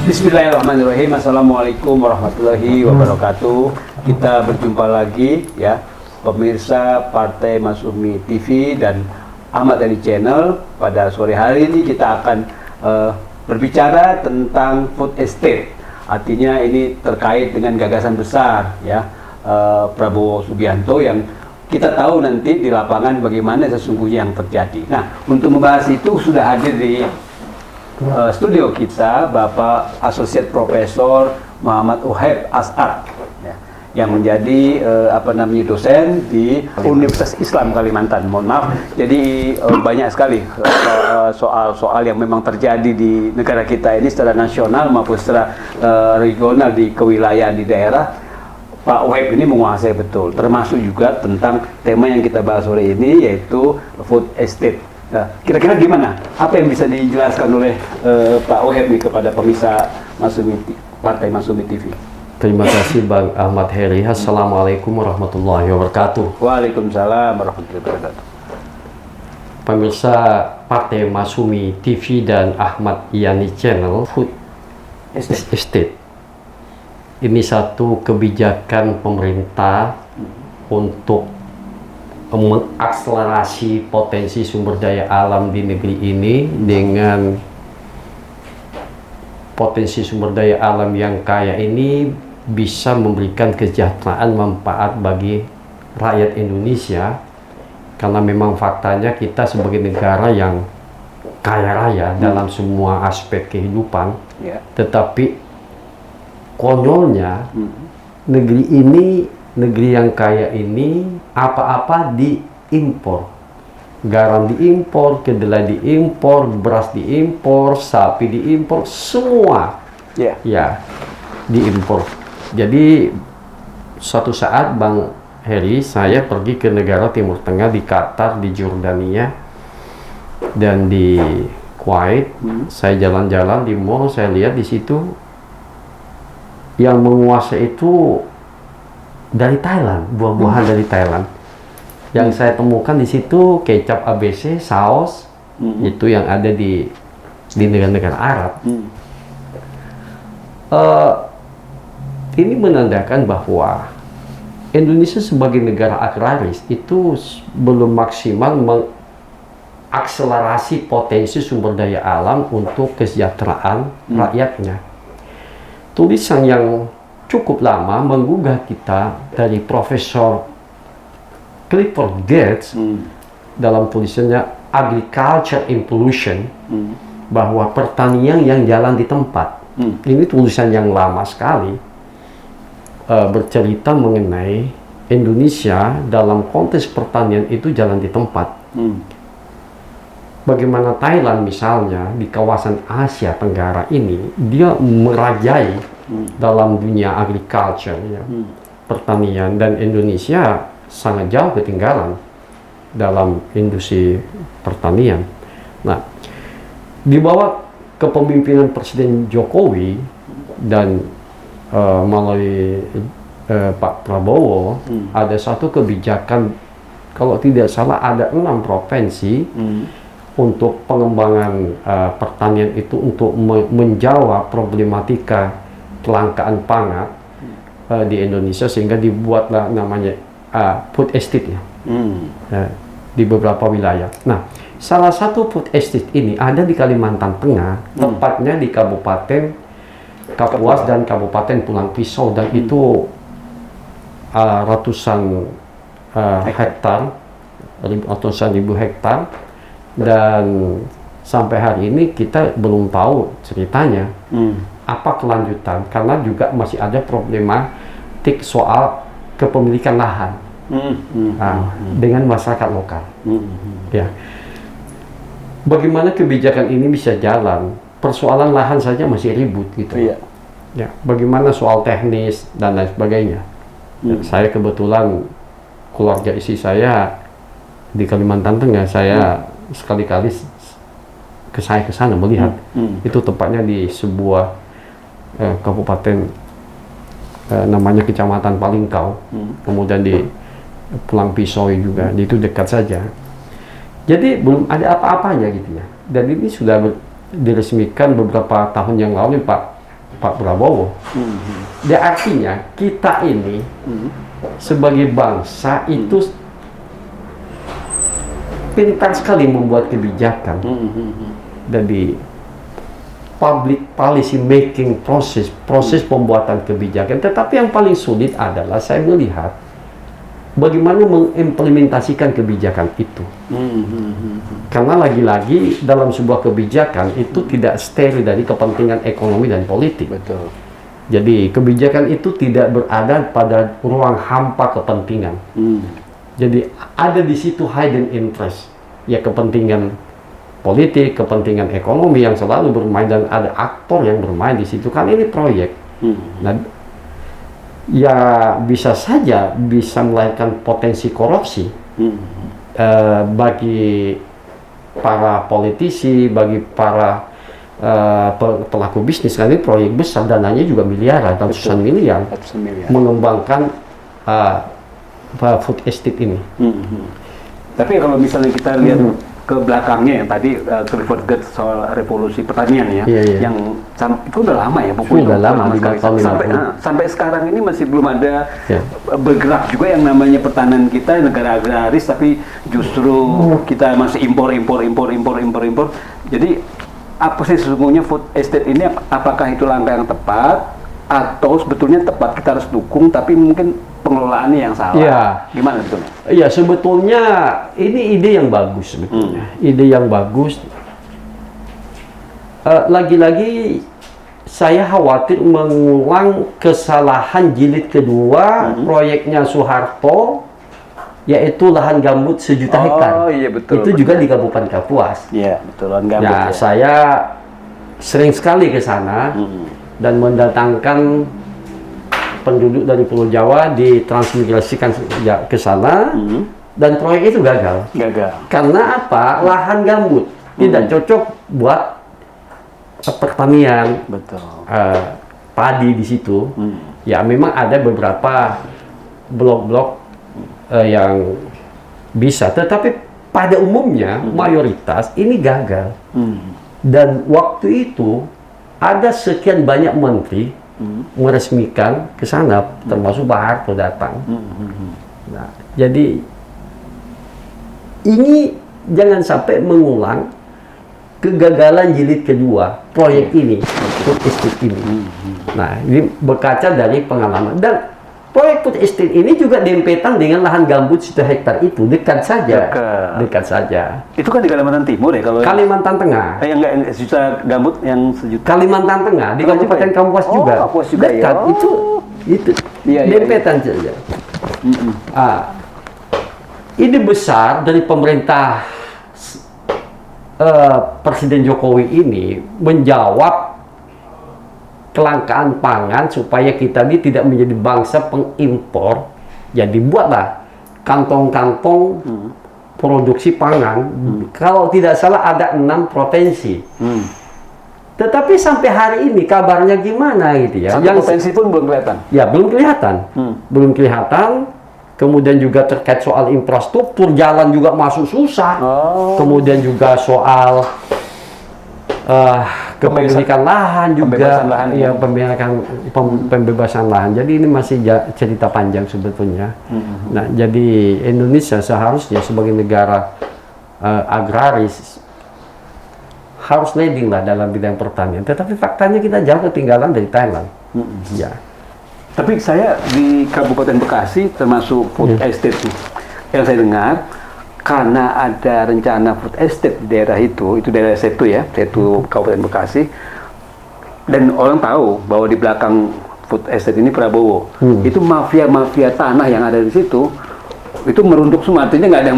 Bismillahirrahmanirrahim. Assalamualaikum warahmatullahi wabarakatuh. Kita berjumpa lagi ya, pemirsa Partai Masyumi TV dan Ahmad Yani Channel. Pada sore hari ini kita akan berbicara tentang food estate. Artinya ini terkait dengan gagasan besar ya Prabowo Subianto yang kita tahu nanti di lapangan bagaimana sesungguhnya yang terjadi. Nah, untuk membahas itu sudah hadir di studio kita Bapak Asosiat Profesor Muhammad Uhaib As'ad ya, yang menjadi dosen di Universitas Islam Kalimantan. Mohon maaf, jadi banyak sekali soal-soal yang memang terjadi di negara kita ini secara nasional maupun secara regional di kewilayahan di daerah. Pak Uhaib ini menguasai betul, termasuk juga tentang tema yang kita bahas sore ini, yaitu food estate. Nah, kira-kira gimana? Apa yang bisa dijelaskan oleh Pak Uhaib kepada pemirsa Partai Masyumi TV? Terima kasih Bang Ahmad Heri. Assalamualaikum warahmatullahi wabarakatuh. Waalaikumsalam warahmatullahi wabarakatuh. Pemirsa Partai Masyumi TV dan Ahmad Yani Channel, Food Estate ini satu kebijakan pemerintah untuk mengakselerasi potensi sumber daya alam di negeri ini dengan potensi sumber daya alam yang kaya ini bisa memberikan kesejahteraan manfaat bagi rakyat Indonesia, karena memang faktanya kita sebagai negara yang kaya raya dalam semua aspek kehidupan, tetapi konyolnya negeri ini, negeri yang kaya ini, apa-apa diimpor. Garam diimpor, kedelai diimpor, beras diimpor, sapi diimpor, semua ya diimpor. Jadi suatu saat Bang Heri, saya pergi ke negara Timur Tengah, di Qatar, di Jordania, dan di Kuwait. Saya jalan-jalan di mall, saya lihat di situ yang menguasai itu dari Thailand, buah-buahan dari Thailand. Yang saya temukan di situ kecap ABC, saus, itu yang ada di negara-negara Arab. Ini menandakan bahwa Indonesia sebagai negara agraris itu belum maksimal mengakselerasi potensi sumber daya alam untuk kesejahteraan rakyatnya. Tulisan yang cukup lama menggugah kita dari Profesor Clifford Geertz dalam tulisannya Agriculture in Pollution, bahwa pertanian yang jalan di tempat. Ini tulisan yang lama sekali, bercerita mengenai Indonesia dalam konteks pertanian itu jalan di tempat. Bagaimana Thailand misalnya di kawasan Asia Tenggara ini, dia merajai dalam dunia agriculture ya, pertanian, dan Indonesia sangat jauh ketinggalan dalam industri pertanian. Nah, di bawah kepemimpinan Presiden Jokowi dan melalui Pak Prabowo, ada satu kebijakan, kalau tidak salah ada 6 provinsi untuk pengembangan pertanian itu, untuk menjawab problematika kelangkaan pangan di Indonesia, sehingga dibuatlah namanya food estate di beberapa wilayah. Nah, salah satu food estate ini ada di Kalimantan Tengah, tepatnya di Kabupaten Kapuas dan Kabupaten Pulang Pisau, dan itu ratusan hektar, ratusan ribu hektar, dan sampai hari ini kita belum tahu ceritanya apa kelanjutan, karena juga masih ada problematik soal kepemilikan lahan dengan masyarakat lokal. Ya, bagaimana kebijakan ini bisa jalan? Persoalan lahan saja masih ribut gitu. Ya, bagaimana soal teknis dan lain sebagainya. Saya kebetulan keluarga istri saya di Kalimantan Tengah, saya sekali-kali ke sana melihat. Itu tepatnya di sebuah kabupaten namanya Kecamatan Palingkau, kemudian di Pulang Pisau juga, itu dekat saja. Jadi belum ada apa-apanya gitu ya. Dan ini sudah diresmikan beberapa tahun yang lalu Pak Pak Prabowo. Dan artinya kita ini sebagai bangsa itu pintar sekali membuat kebijakan dari public policy making proses pembuatan kebijakan. Tetapi yang paling sulit adalah saya melihat bagaimana mengimplementasikan kebijakan itu. Karena lagi-lagi dalam sebuah kebijakan itu tidak steril dari kepentingan ekonomi dan politik. Betul. Jadi kebijakan itu tidak berada pada ruang hampa kepentingan. Jadi ada di situ hidden interest, ya kepentingan politik, kepentingan ekonomi yang selalu bermain, dan ada aktor yang bermain di situ. Kan ini proyek. Nah, ya bisa saja bisa melahirkan potensi korupsi bagi para politisi, bagi para pelaku bisnis. Karena ini proyek besar, dananya juga miliaran, ratusan miliar, mengembangkan food estate ini. Tapi kalau misalnya kita lihat ke belakangnya yang tadi Clifford Geertz soal revolusi pertanian ya, yang itu udah lama ya bukunya. Udah lama sekali. Sampai sekarang ini masih belum ada bergerak juga yang namanya pertanian kita, negara agraris, tapi justru kita masih impor. Jadi apa sih sesungguhnya food estate ini? Apakah itu langkah yang tepat atau sebetulnya tepat, kita harus dukung tapi mungkin pengelolaannya yang salah? Ya. Gimana sebetulnya? Iya, sebetulnya ini ide yang bagus sebetulnya. Ide yang bagus. Lagi-lagi saya khawatir mengulang kesalahan jilid kedua proyeknya Soeharto, yaitu lahan gambut 1 juta hektar. Iya, betul. Itu juga di Kabupaten Kapuas. Iya, betul, lahan gambut. Nah, saya sering sekali ke sana dan mendatangkan penduduk dari Pulau Jawa, ditransmigrasikan ke sana, dan proyek itu gagal. Karena apa? Lahan gambut tidak cocok buat pertanian. Betul. Padi di situ. Ya memang ada beberapa blok-blok yang bisa, tetapi pada umumnya mayoritas ini gagal. Dan waktu itu ada sekian banyak menteri meresmikan ke sana, termasuk Pak Harto datang. Nah, jadi ini jangan sampai mengulang kegagalan jilid kedua proyek ini, food estate ini. Nah, ini berkaca dari pengalaman, dan proyek food estate ini juga dempetan dengan lahan gambut 1 hektar itu, dekat saja. Itu kan di Kalimantan Timur ya, kalau Kalimantan Tengah. Yang enggak juta gambut yang 1 juta. Kalimantan Tengah di Kabupaten Kapuas juga. Kapuas juga dekat ya. Itu dempetan saja. Ide besar dari pemerintah Presiden Jokowi ini menjawab kelangkaan pangan supaya kita ini tidak menjadi bangsa pengimpor. Jadi buatlah kantong-kantong produksi pangan. Kalau tidak salah ada 6 provinsi. Tetapi sampai hari ini kabarnya gimana gitu ya? Yang provinsi pun belum kelihatan. Ya belum kelihatan, belum kelihatan. Kemudian juga terkait soal infrastruktur, jalan juga masuk susah. Kemudian juga soal kepemilikan lahan juga, pembebasan lahan. Jadi ini masih cerita panjang sebetulnya. Nah, jadi Indonesia seharusnya sebagai negara agraris harus leading lah dalam bidang pertanian. Tetapi faktanya kita jauh ketinggalan dari Thailand. Ya. Tapi saya di Kabupaten Bekasi termasuk food estate yang saya dengar, karena ada rencana food estate di daerah itu daerah Setu ya, Setu Kabupaten Bekasi, dan orang tahu bahwa di belakang food estate ini Prabowo, itu mafia-mafia tanah yang ada di situ, itu meruntuk semua, artinya nggak ada yang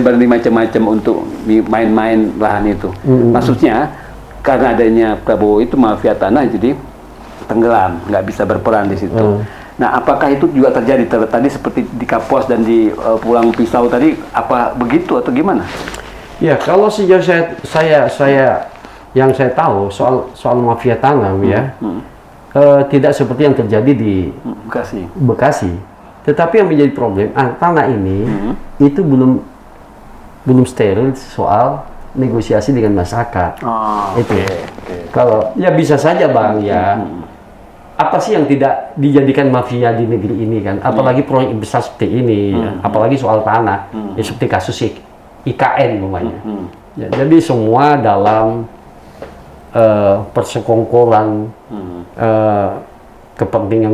berani macam-macam untuk main-main lahan itu. Maksudnya karena adanya Prabowo itu mafia tanah, jadi tenggelam, nggak bisa berperan di situ. Nah, apakah itu juga terjadi tadi seperti di Kapuas dan di Pulang Pisau tadi, apa begitu atau gimana? Ya, kalau sejauh saya yang saya tahu soal mafia tanah tidak seperti yang terjadi di Bekasi. Tetapi yang menjadi problem tanah ini itu belum steril soal negosiasi dengan masyarakat. Itu. oke. Kalau ya bisa saja Bang ya. Apa sih yang tidak dijadikan mafia di negeri ini kan? Apalagi proyek besar seperti ini, ya. Apalagi soal tanah, ya seperti kasus IKN namanya. Ya, jadi semua dalam persekongkolan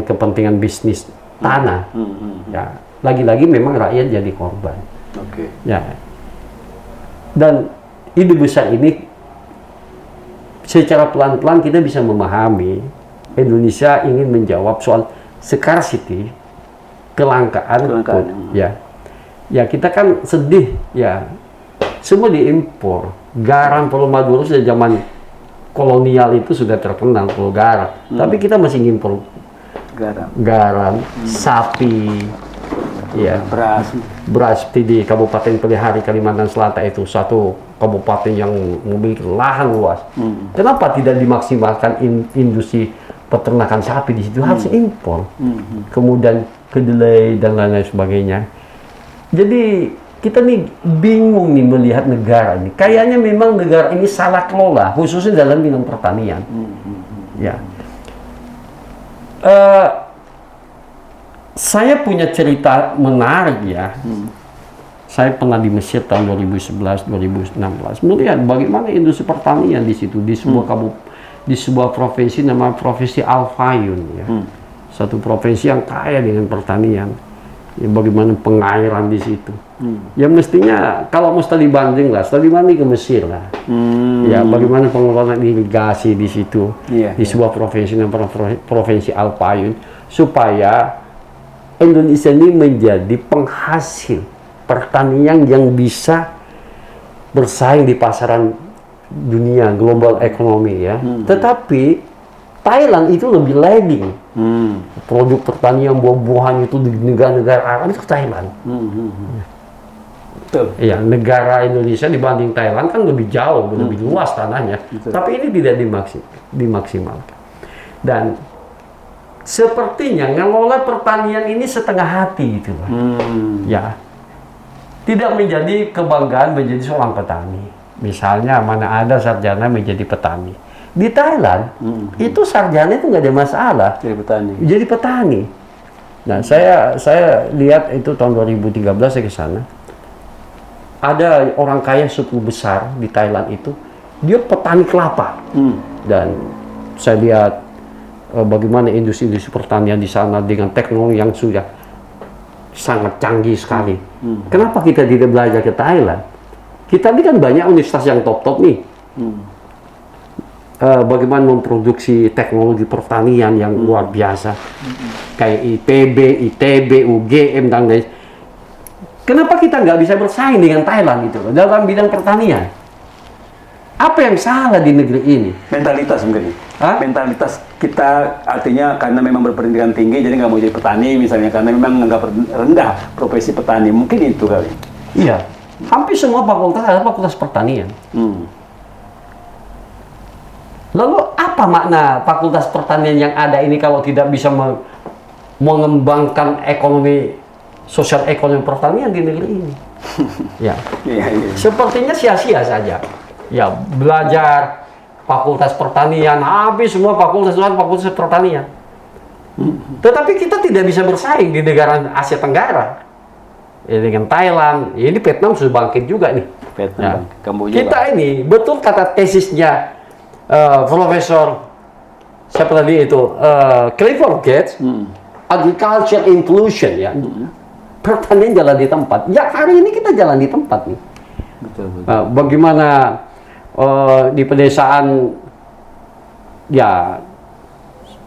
kepentingan bisnis tanah. Ya, lagi-lagi memang rakyat jadi korban. Oke. Ya. Dan ide besar ini secara pelan-pelan kita bisa memahami Indonesia ingin menjawab soal scarcity, kelangkaan. Ya. Ya, kita kan sedih ya. Semua diimpor. Garam Pulau Madura sejak zaman kolonial itu sudah terkenal Pulau Garam. Tapi kita masih ngimpor garam, sapi, ya, beras seperti di Kabupaten Pelihari Kalimantan Selatan itu satu kabupaten yang memiliki lahan luas. Kenapa tidak dimaksimalkan industri peternakan sapi di situ? Harus impor. Kemudian kedelai dan lain-lain sebagainya. Jadi kita nih bingung nih melihat negara ini. Kayaknya memang negara ini salah kelola, khususnya dalam bidang pertanian. Ya. Saya punya cerita menarik ya. Saya pernah di Mesir tahun 2011-2016 melihat bagaimana industri pertanian di situ di sebuah provinsi namanya Provinsi Al Fayum ya. Satu provinsi yang kaya dengan pertanian. Ya, bagaimana pengairan di situ. Ya mestinya kalau mesti dibanding ke Mesir lah. Ya bagaimana pengelolaan irigasi di situ di sebuah provinsi namanya Provinsi Al Fayum supaya Indonesia ini menjadi penghasil pertanian yang bisa bersaing di pasaran dunia global ekonomi ya. Tetapi Thailand itu lebih lagging. Produk pertanian buah-buahan itu di negara-negara Arab itu Thailand. Betul. Ya, negara Indonesia dibanding Thailand kan lebih jauh, lebih luas tanahnya. Tapi ini tidak dimaksimalkan. Dan sepertinya ngelola pertanian ini setengah hati gitu. Ya. Tidak menjadi kebanggaan menjadi seorang petani. Misalnya mana ada sarjana menjadi petani. Di Thailand itu sarjana itu nggak ada masalah. Jadi petani. Nah, saya lihat itu tahun 2013 saya ke sana. Ada orang kaya suku besar di Thailand itu, dia petani kelapa. Dan saya lihat bagaimana industri pertanian di sana dengan teknologi yang sudah sangat canggih sekali. Kenapa kita tidak belajar ke Thailand? Kita ini kan banyak universitas yang top-top nih. Bagaimana memproduksi teknologi pertanian yang luar biasa. Kayak IPB, ITB, UGM, dan lain. Kenapa kita nggak bisa bersaing dengan Thailand itu dalam bidang pertanian? Apa yang salah di negeri ini? Mentalitas mungkin. Mentalitas kita artinya karena memang berpendidikan tinggi jadi nggak mau jadi petani misalnya karena memang nggak rendah profesi petani, mungkin itu kali. Iya, hampir semua fakultas ada fakultas pertanian. Lalu apa makna fakultas pertanian yang ada ini kalau tidak bisa mengembangkan ekonomi sosial ekonomi pertanian di negeri ini? Ya, sepertinya sia-sia saja. Ya, belajar fakultas pertanian, habis semua fakultas pertanian. Tetapi kita tidak bisa bersaing di negara Asia Tenggara. Ya, dengan Thailand, ini Vietnam sudah bangkit juga nih. Vietnam, kita ini betul kata tesisnya Profesor siapa tadi itu Clifford Gates, agriculture inclusion ya. Pertanian jalan di tempat. Ya hari ini kita jalan di tempat nih. Betul. Bagaimana di pedesaan ya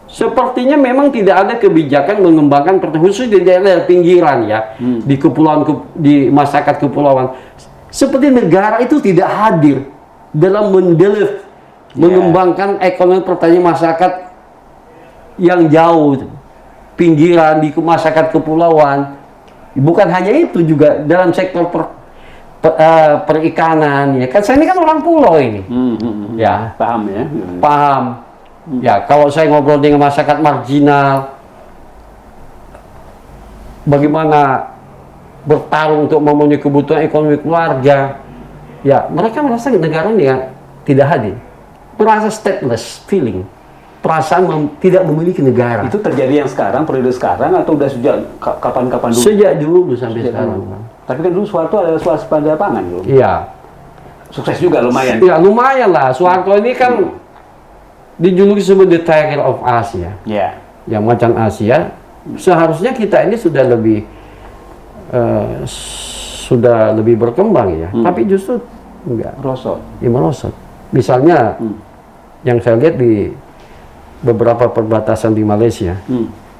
sepertinya memang tidak ada kebijakan mengembangkan pertanian khusus di daerah pinggiran ya, di kepulauan di masyarakat kepulauan. Seperti negara itu tidak hadir dalam mengembangkan ekonomi pertanian masyarakat yang jauh pinggiran di masyarakat kepulauan. Bukan hanya itu, juga dalam sektor perikanan ya kan, saya ini kan orang pulau ini. Ya paham ya, paham ya. Kalau saya ngobrol dengan masyarakat marginal, bagaimana bertarung untuk memenuhi kebutuhan ekonomi keluarga, Ya, mereka merasa negaranya tidak hadir, merasa stateless feeling, perasaan tidak memiliki negara. Itu terjadi yang sekarang, periode sekarang, atau udah sejak kapan-kapan dulu? Sejak dulu sampai sekarang. Tapi kan dulu Soeharto adalah swasembada pangan, bro. Iya. Sukses juga lumayan. Ya lumayan lah. Soeharto ini kan dijuluki sebagai the Tiger of Asia. Ya. Yang macan Asia. Seharusnya kita ini sudah lebih berkembang ya. Tapi justru enggak. Merosot. Ya merosot. Misalnya yang saya lihat di beberapa perbatasan di Malaysia.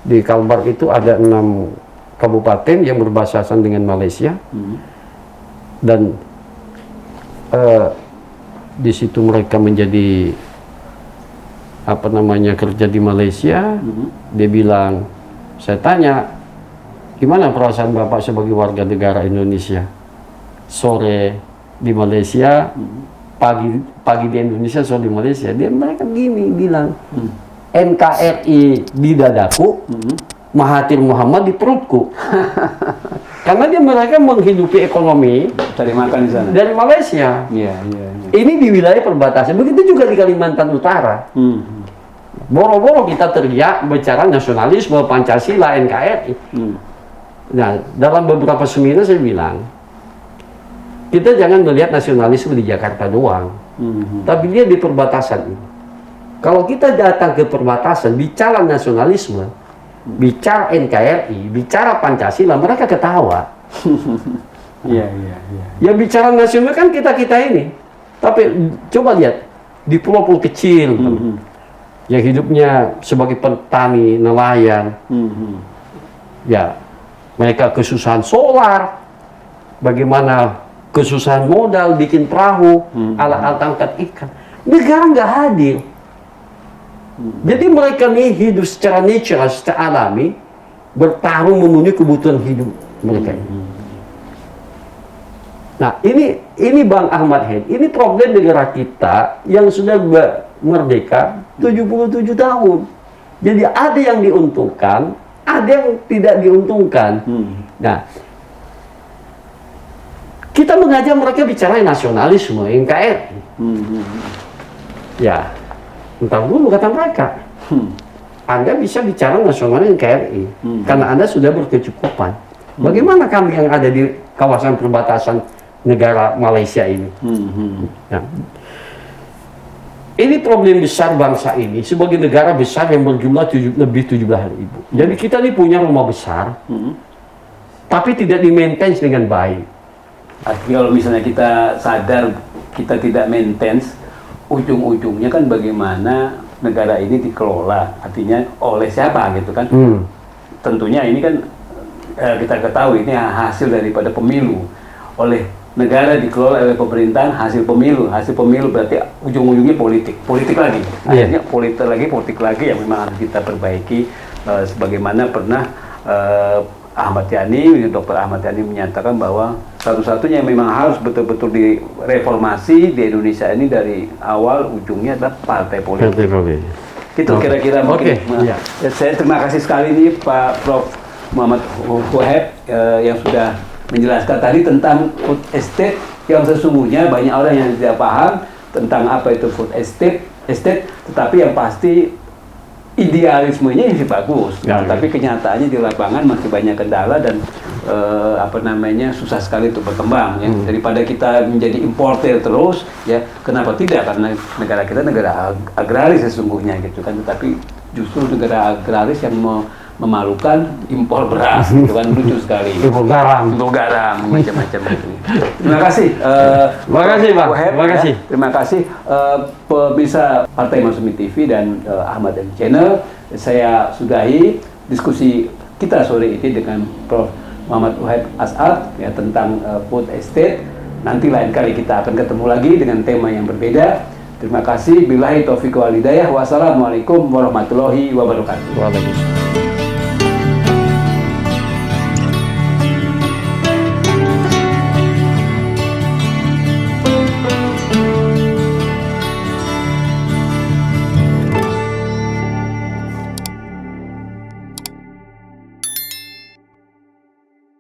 Di Kalbar itu ada 6 kabupaten yang berbatasan dengan Malaysia. Dan di situ mereka menjadi kerja di Malaysia. Dia bilang, saya tanya, gimana perasaan Bapak sebagai warga negara Indonesia? Sore di Malaysia, pagi di Indonesia, sore di Malaysia. Mereka gini bilang, NKRI di dadaku, Mahathir Muhammad di perutku. Karena mereka menghidupi ekonomi Cari makan di sana. dari Malaysia. Iya. Ini di wilayah perbatasan. Begitu juga di Kalimantan Utara. Boro-boro kita teriak bicara nasionalisme, Pancasila, NKRI. Nah, dalam beberapa seminar saya bilang, kita jangan melihat nasionalisme di Jakarta doang, tapi dia di perbatasan ini. Kalau kita datang ke perbatasan, bicara nasionalisme, bicara NKRI, bicara Pancasila, mereka ketawa. Iya. Yang bicara nasional kan kita ini. Tapi coba lihat di pulau-pulau kecil, yang hidupnya sebagai petani, nelayan, ya mereka kesusahan solar, bagaimana kesusahan modal bikin perahu, alat-alat tangkap ikan, negara nggak hadir. Jadi mereka nih hidup secara natural, secara alami, bertarung memenuhi kebutuhan hidup mereka. Nah, ini Bang Ahmad Hen, ini problem negara kita yang sudah merdeka 77 tahun. Jadi ada yang diuntungkan, ada yang tidak diuntungkan. Nah, kita mengajak mereka bicara nasionalisme, NKRI. Ya, entar dulu kata mereka. Anda bisa bicara nasional NKRI karena Anda sudah berkecukupan. Bagaimana kami yang ada di kawasan perbatasan negara Malaysia ini? Nah, ini problem besar bangsa ini sebagai negara besar yang berjumlah lebih 17.000. Jadi kita ini punya rumah besar, tapi tidak di-maintain dengan baik. Artinya kalau misalnya kita sadar kita tidak maintenance, ujung-ujungnya kan bagaimana negara ini dikelola, artinya oleh siapa gitu kan. Tentunya ini kan kita ketahui ini hasil daripada pemilu, oleh negara dikelola oleh pemerintahan, hasil pemilu berarti ujung-ujungnya politik lagi, akhirnya politik lagi yang memang harus kita perbaiki. Sebagaimana pernah Dr. Ahmad Yani menyatakan bahwa satu-satunya yang memang harus betul-betul direformasi di Indonesia ini dari awal ujungnya adalah partai politik. Itu kira-kira mungkin. Saya terima kasih sekali nih Pak Prof. Muhammad Wahab yang sudah menjelaskan tadi tentang food estate yang sesungguhnya banyak orang yang tidak paham tentang apa itu food estate, tetapi yang pasti idealismenya ini bagus, tapi kenyataannya di lapangan masih banyak kendala dan susah sekali untuk berkembang ya. Daripada kita menjadi importer terus ya, kenapa tidak? Karena negara kita negara agraris sesungguhnya gitu kan, tetapi justru negara agraris yang memalukan impor beras gitu kan, lucu sekali. Impor garam, macam-macam itu. Terima kasih. Terima kasih Pak. Terima kasih. Ya, terima kasih pemirsa Partai Masyumi TV dan Ahmad Yani Channel. Saya sudahi diskusi kita sore ini dengan Prof. Muhammad Wahab As'ad ya tentang food estate. Nanti lain kali kita akan ketemu lagi dengan tema yang berbeda. Terima kasih. Billahi taufiq wal hidayah. Wassalamualaikum warahmatullahi wabarakatuh. Waalaikumsalam.